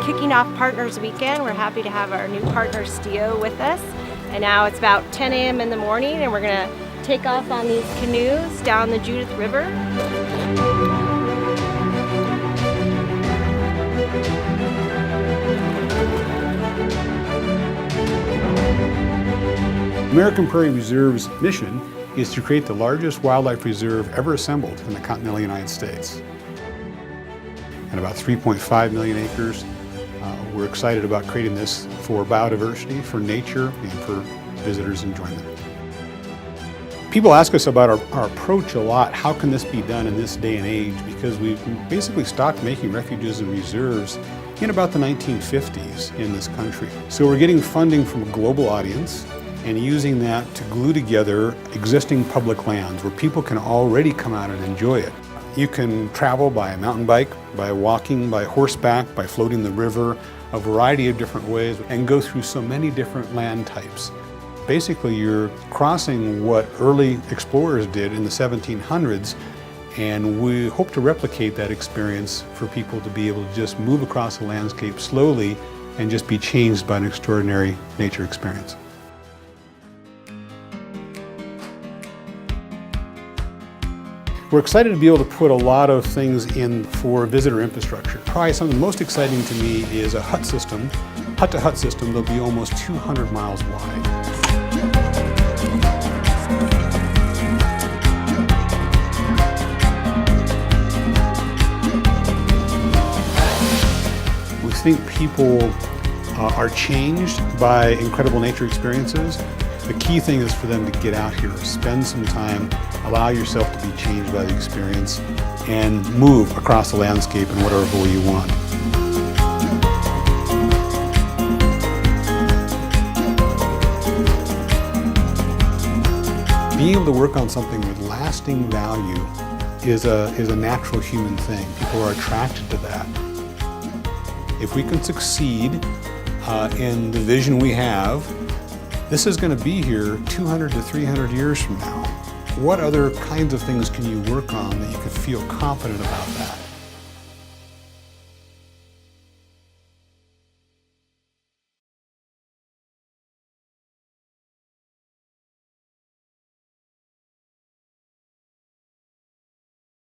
Kicking off Partners Weekend, we're happy to have our new partner Stio with us. And now it's about 10 a.m. in the morning and we're gonna take off on these canoes down the Judith River. American Prairie Reserve's mission is to create the largest wildlife reserve ever assembled in the continental United States. And about 3.5 million acres. We're excited about creating this for biodiversity, for nature, and for visitors' enjoyment. People ask us about our approach a lot. How can this be done in this day and age? Because we've basically stopped making refuges and reserves in about the 1950s in this country. So we're getting funding from a global audience and using that to glue together existing public lands where people can already come out and enjoy it. You can travel by a mountain bike, by walking, by horseback, by floating the river, a variety of different ways, and go through so many different land types. Basically, you're crossing what early explorers did in the 1700s, and we hope to replicate that experience for people to be able to just move across the landscape slowly and just be changed by an extraordinary nature experience. We're excited to be able to put a lot of things in for visitor infrastructure. Probably something most exciting to me is a hut system, hut-to-hut system that'll be almost 200 miles wide. We think people are changed by incredible nature experiences. The key thing is for them to get out here, spend some time, allow yourself to be changed by the experience, and move across the landscape in whatever way you want. Being able to work on something with lasting value is a natural human thing. People are attracted to that. If we can succeed in the vision we have, this is going to be here 200 to 300 years from now. What other kinds of things can you work on that you could feel confident about that?